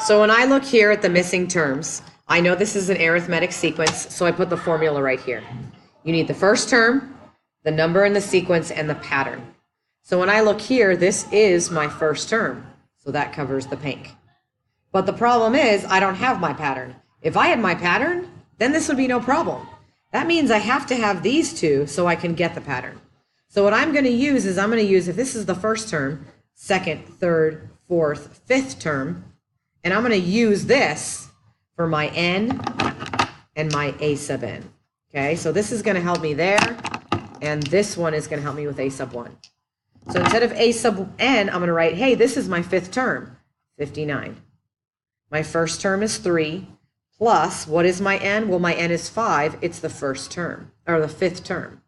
So when I look here at the missing terms, I know this is an arithmetic sequence, so I put the formula right here. You need the first term, the number in the sequence, and the pattern. So when I look here, this is my first term, so that covers the pink. But the problem is I don't have my pattern. If I had my pattern, then this would be no problem. That means I have to have these two so I can get the pattern. So what I'm going to use is if this is the first term, second, third, fourth, fifth term, and I'm going to use this for my n and my a sub n. Okay, so this is going to help me there, and this one is going to help me with a sub 1. So instead of a sub n, I'm going to write, hey, this is my fifth term, 59. My first term is 3, plus, what is my n? Well, my n is 5. It's the first term, or the fifth term.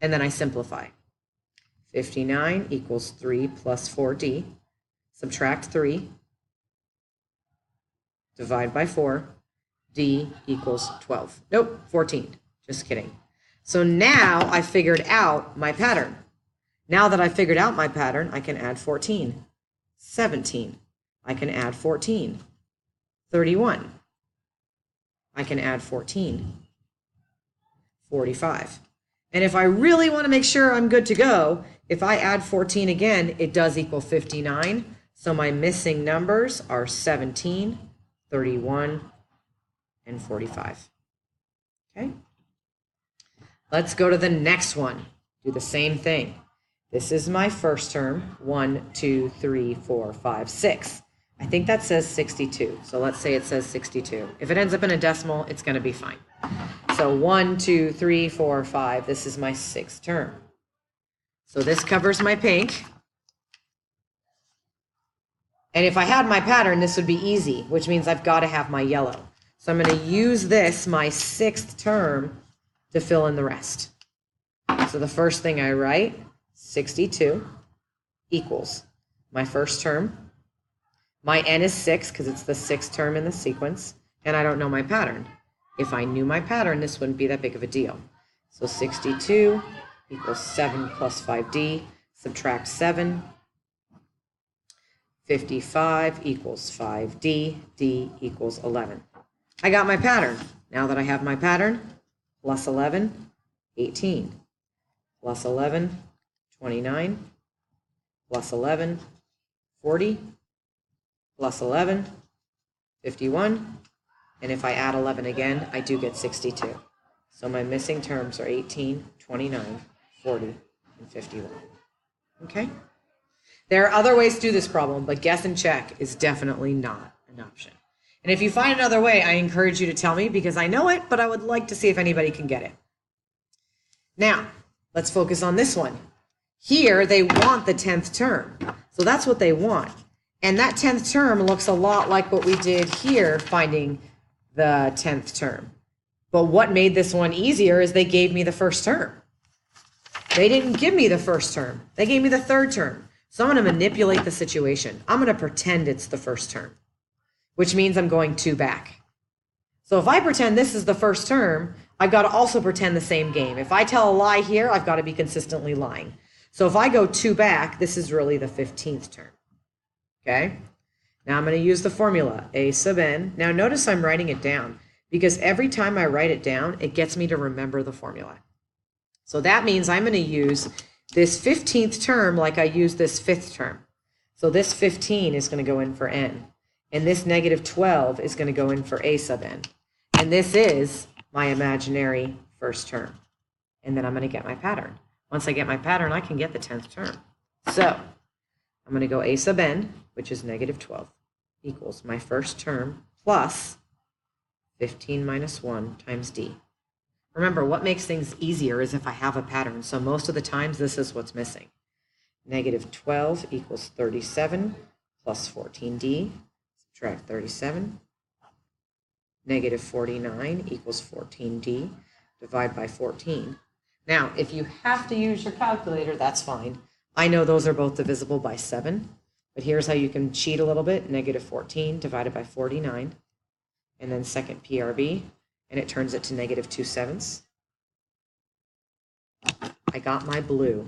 And then I simplify. 59 equals 3 plus 4d. Subtract 3. Divide by 4. D equals 12. Nope, 14. Just kidding. So now I figured out my pattern. Now that I figured out my pattern, I can add 14. 17. I can add 14. 31. I can add 14. 45. And if I really want to make sure I'm good to go, if I add 14 again, it does equal 59. So my missing numbers are 17, 31, and 45. Okay? Let's go to the next one. Do the same thing. This is my first term, 1, 2, 3, 4, 5, 6. I think that says 62. So let's say it says 62. If it ends up in a decimal, it's going to be fine. So 1, 2, 3, 4, 5. This is my sixth term. So this covers my pink. And if I had my pattern, this would be easy, which means I've got to have my yellow. So I'm going to use this, my sixth term, to fill in the rest. So the first thing I write, 62 equals my first term. My n is 6 because it's the sixth term in the sequence, and I don't know my pattern. If I knew my pattern, this wouldn't be that big of a deal. So 62 equals 7 plus 5d, subtract 7. 55 equals 5d, d equals 11. I got my pattern. Now that I have my pattern, plus 11, 18. Plus 11, 29. Plus 11, 40. Plus 11, 51. And if I add 11 again, I do get 62. So my missing terms are 18, 29, 40, and 51. Okay? There are other ways to do this problem, but guess and check is definitely not an option. And if you find another way, I encourage you to tell me because I know it, but I would like to see if anybody can get it. Now, let's focus on this one. Here, they want the 10th term. So that's what they want. And that 10th term looks a lot like what we did here, finding the 10th term. But what made this one easier is they gave me the first term. They didn't give me the first term. They gave me the third term. So I'm going to manipulate the situation. I'm going to pretend it's the first term, which means I'm going 2 back. So if I pretend this is the first term, I've got to also pretend the same game. If I tell a lie here, I've got to be consistently lying. So if I go 2 back, this is really the 15th term. Okay? Now I'm going to use the formula, a sub n. Now notice I'm writing it down because every time I write it down, it gets me to remember the formula. So that means I'm going to use this 15th term like I used this 5th term. So this 15 is going to go in for n. And this negative 12 is going to go in for a sub n. And this is my imaginary first term. And then I'm going to get my pattern. Once I get my pattern, I can get the 10th term. So I'm going to go a sub n, which is negative 12, equals my first term plus 15 minus 1 times d. Remember, what makes things easier is if I have a pattern. So most of the times, this is what's missing. Negative 12 equals 37 plus 14d. Subtract 37. Negative 49 equals 14d. Divide by 14. Now, if you have to use your calculator, that's fine. I know those are both divisible by 7. But here's how you can cheat a little bit. Negative 14 divided by 49. And then second PRB. And it turns it to negative 2/7. I got my blue.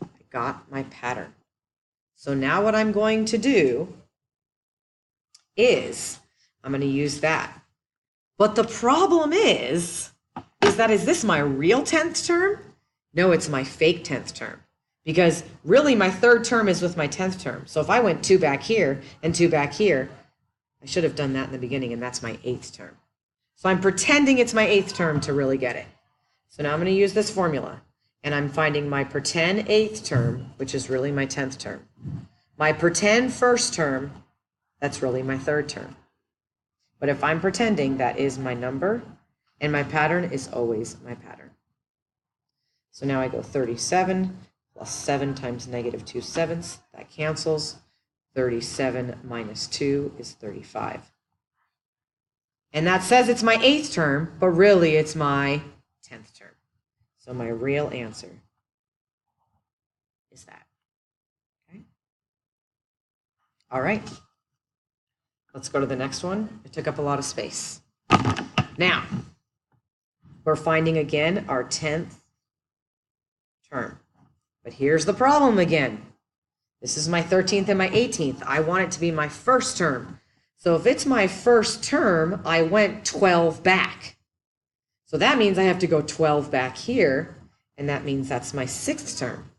I got my pattern. So now what I'm going to do is I'm going to use that. But the problem is this my real 10th term? No, it's my fake 10th term. Because really my third term is with my 10th term. So if I went 2 back here and 2 back here, I should have done that in the beginning, and that's my 8th term. So I'm pretending it's my 8th term to really get it. So now I'm going to use this formula, and I'm finding my pretend 8th term, which is really my 10th term. My pretend first term, that's really my third term. But if I'm pretending, that is my number, and my pattern is always my pattern. So now I go 37 plus 7 times negative 2/7. That cancels. 37 minus 2 is 35. And that says it's my 8th term, but really it's my 10th term. So my real answer is that. Okay. All right. Let's go to the next one. It took up a lot of space. Now, we're finding again our 10th term. But here's the problem again. This is my 13th and my 18th. I want it to be my first term. So if it's my first term, I went 12 back. So that means I have to go 12 back here, and that means that's my 6th term.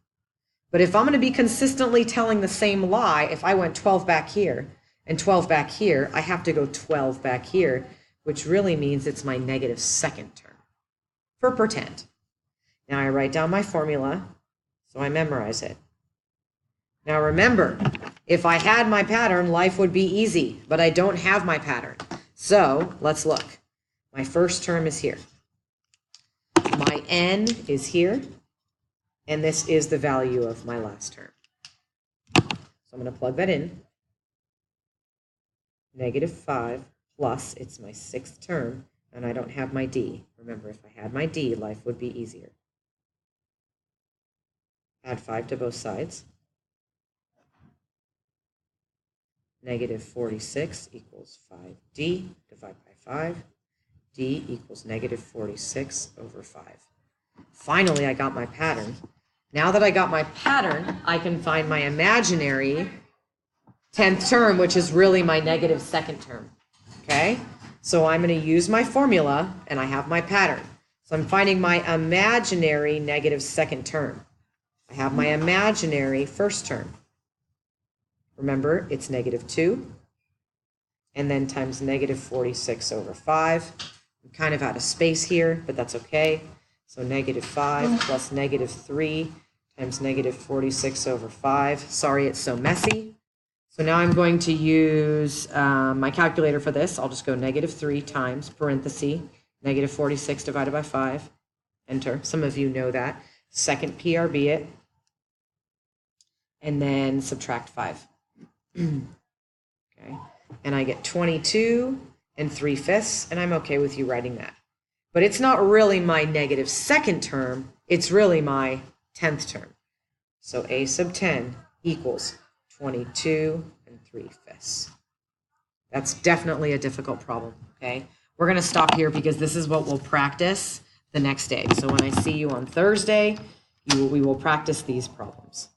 But if I'm going to be consistently telling the same lie, if I went 12 back here and 12 back here, I have to go 12 back here, which really means it's my negative 2nd term for pretend. Now I write down my formula, so I memorize it. Now remember, if I had my pattern, life would be easy, but I don't have my pattern. So let's look. My first term is here. My n is here, and this is the value of my last term. So I'm going to plug that in. Negative 5 plus, it's my 6th term, and I don't have my d. Remember, if I had my d, life would be easier. Add 5 to both sides. Negative 46 equals 5d, divide by 5. d equals negative 46 over 5. Finally, I got my pattern. Now that I got my pattern, I can find my imaginary 10th term, which is really my negative 2nd term. Okay? So I'm going to use my formula, and I have my pattern. So I'm finding my imaginary negative 2nd term. I have my imaginary first term. Remember, it's negative 2, and then times negative 46 over 5. I'm kind of out of space here, but that's okay. So negative 5 plus negative 3 times negative 46 over 5. Sorry, it's so messy. So now I'm going to use my calculator for this. I'll just go negative 3 times, parenthesis, negative 46 divided by 5. Enter. Some of you know that. Second PRB it. And then subtract 5. Okay, and I get 22 and 3/5, and I'm okay with you writing that. But it's not really my negative 2nd term, it's really my 10th term. So a sub 10 equals 22 and 3/5. That's definitely a difficult problem, okay? We're going to stop here because this is what we'll practice the next day. So when I see you on Thursday, we will practice these problems.